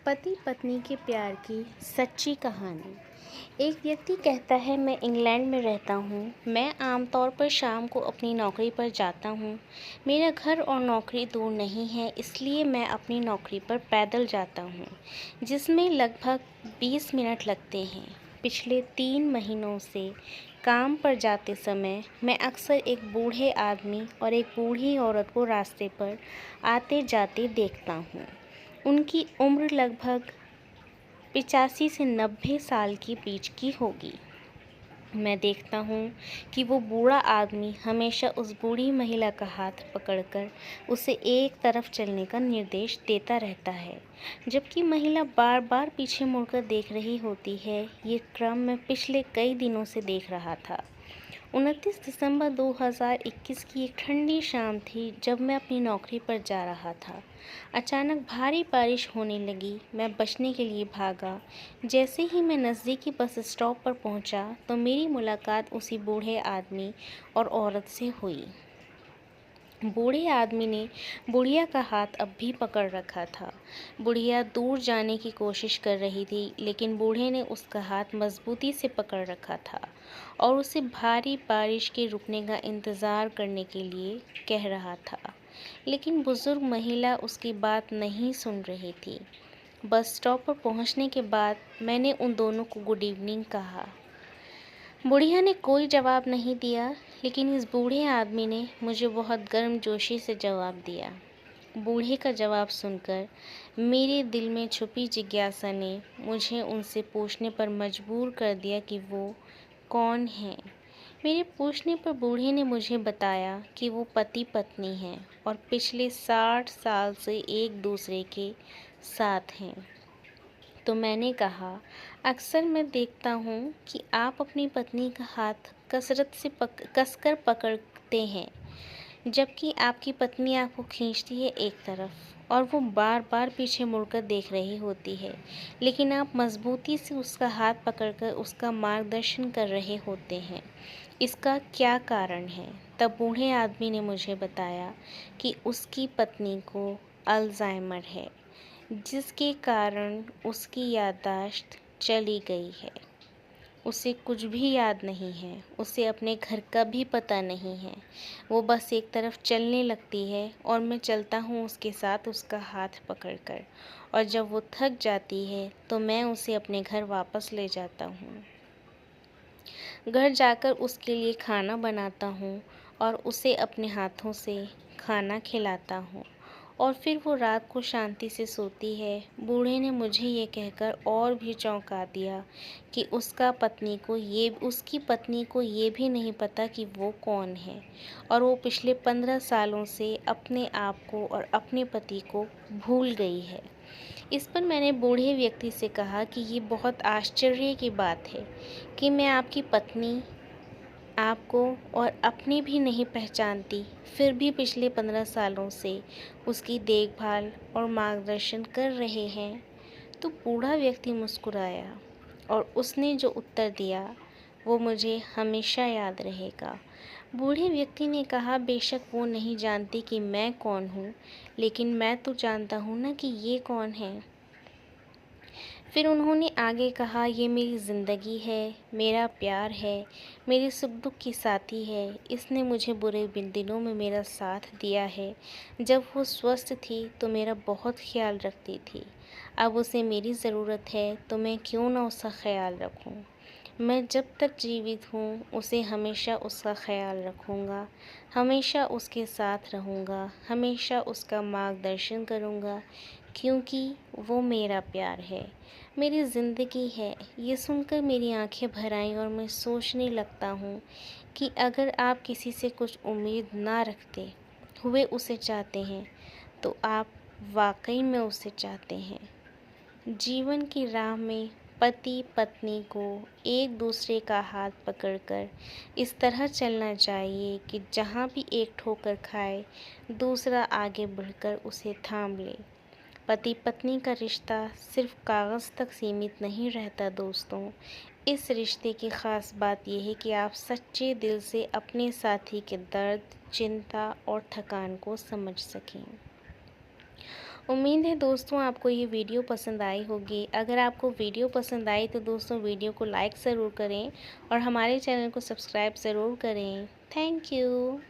पति पत्नी के प्यार की सच्ची कहानी। एक व्यक्ति कहता है, मैं इंग्लैंड में रहता हूँ। मैं आमतौर पर शाम को अपनी नौकरी पर जाता हूँ। मेरा घर और नौकरी दूर नहीं है, इसलिए मैं अपनी नौकरी पर पैदल जाता हूँ, जिसमें लगभग 20 मिनट लगते हैं। पिछले 3 महीनों से काम पर जाते समय मैं अक्सर एक बूढ़े आदमी और एक बूढ़ी औरत को रास्ते पर आते जाते देखता हूँ। उनकी उम्र लगभग 85 से 90 साल के बीच की होगी। मैं देखता हूँ कि वो बूढ़ा आदमी हमेशा उस बूढ़ी महिला का हाथ पकड़कर उसे एक तरफ चलने का निर्देश देता रहता है, जबकि महिला बार बार पीछे मुड़कर देख रही होती है। ये क्रम मैं पिछले कई दिनों से देख रहा था। 29 दिसंबर 2021 की एक ठंडी शाम थी, जब मैं अपनी नौकरी पर जा रहा था। अचानक भारी बारिश होने लगी। मैं बचने के लिए भागा। जैसे ही मैं नज़दीकी बस स्टॉप पर पहुंचा, तो मेरी मुलाकात उसी बूढ़े आदमी और औरत से हुई। बूढ़े आदमी ने बुढ़िया का हाथ अब भी पकड़ रखा था। बुढ़िया दूर जाने की कोशिश कर रही थी, लेकिन बूढ़े ने उसका हाथ मजबूती से पकड़ रखा था और उसे भारी बारिश के रुकने का इंतज़ार करने के लिए कह रहा था। लेकिन बुजुर्ग महिला उसकी बात नहीं सुन रही थी। बस स्टॉप पर पहुंचने के बाद मैंने उन दोनों को गुड इवनिंग कहा। बुढ़िया ने कोई जवाब नहीं दिया, लेकिन इस बूढ़े आदमी ने मुझे बहुत गर्मजोशी से जवाब दिया। बूढ़े का जवाब सुनकर मेरे दिल में छुपी जिज्ञासा ने मुझे उनसे पूछने पर मजबूर कर दिया कि वो कौन हैं। मेरे पूछने पर बूढ़े ने मुझे बताया कि वो पति पत्नी हैं और पिछले 60 साल से एक दूसरे के साथ हैं। तो मैंने कहा, अक्सर मैं देखता हूँ कि आप अपनी पत्नी का हाथ कसकर पकड़ते हैं, जबकि आपकी पत्नी आपको खींचती है एक तरफ और वो बार बार पीछे मुड़कर देख रही होती है, लेकिन आप मजबूती से उसका हाथ पकड़कर उसका मार्गदर्शन कर रहे होते हैं। इसका क्या कारण है? तब बूढ़े आदमी ने मुझे बताया कि उसकी पत्नी को अल्जाइमर है, जिसके कारण उसकी याददाश्त चली गई है। उसे कुछ भी याद नहीं है। उसे अपने घर का भी पता नहीं है। वो बस एक तरफ चलने लगती है और मैं चलता हूँ उसके साथ, उसका हाथ पकड़कर, और जब वो थक जाती है तो मैं उसे अपने घर वापस ले जाता हूँ। घर जाकर उसके लिए खाना बनाता हूँ और उसे अपने हाथों से खाना खिलाता हूँ, और फिर वो रात को शांति से सोती है। बूढ़े ने मुझे ये कहकर और भी चौंका दिया कि उसकी पत्नी को ये भी नहीं पता कि वो कौन है, और वो पिछले 15 सालों से अपने आप को और अपने पति को भूल गई है। इस पर मैंने बूढ़े व्यक्ति से कहा कि ये बहुत आश्चर्य की बात है कि मैं आपकी पत्नी आपको और अपनी भी नहीं पहचानती, फिर भी पिछले 15 सालों से उसकी देखभाल और मार्गदर्शन कर रहे हैं। तो बूढ़ा व्यक्ति मुस्कुराया और उसने जो उत्तर दिया वो मुझे हमेशा याद रहेगा। बूढ़े व्यक्ति ने कहा, बेशक वो नहीं जानती कि मैं कौन हूँ, लेकिन मैं तो जानता हूँ ना कि ये कौन है। फिर उन्होंने आगे कहा, ये मेरी ज़िंदगी है, मेरा प्यार है, मेरे सुख दुख की साथी है। इसने मुझे बुरे दिनों में मेरा साथ दिया है। जब वो स्वस्थ थी तो मेरा बहुत ख्याल रखती थी। अब उसे मेरी ज़रूरत है तो मैं क्यों ना उसका ख्याल रखूं। मैं जब तक जीवित हूँ उसे हमेशा उसका ख्याल रखूँगा, हमेशा उसके साथ रहूँगा, हमेशा उसका मार्गदर्शन करूँगा, क्योंकि वो मेरा प्यार है, मेरी ज़िंदगी है। ये सुनकर मेरी आंखें भर आईं और मैं सोचने लगता हूँ कि अगर आप किसी से कुछ उम्मीद ना रखते हुए उसे चाहते हैं, तो आप वाकई में उसे चाहते हैं। जीवन की राह में पति पत्नी को एक दूसरे का हाथ पकड़कर इस तरह चलना चाहिए कि जहाँ भी एक ठोकर खाए, दूसरा आगे बढ़कर उसे थाम ले। पति पत्नी का रिश्ता सिर्फ कागज़ तक सीमित नहीं रहता दोस्तों। इस रिश्ते की ख़ास बात यह है कि आप सच्चे दिल से अपने साथी के दर्द, चिंता और थकान को समझ सकें। उम्मीद है दोस्तों आपको ये वीडियो पसंद आई होगी। अगर आपको वीडियो पसंद आई तो दोस्तों वीडियो को लाइक ज़रूर करें और हमारे चैनल को सब्सक्राइब ज़रूर करें। Thank you.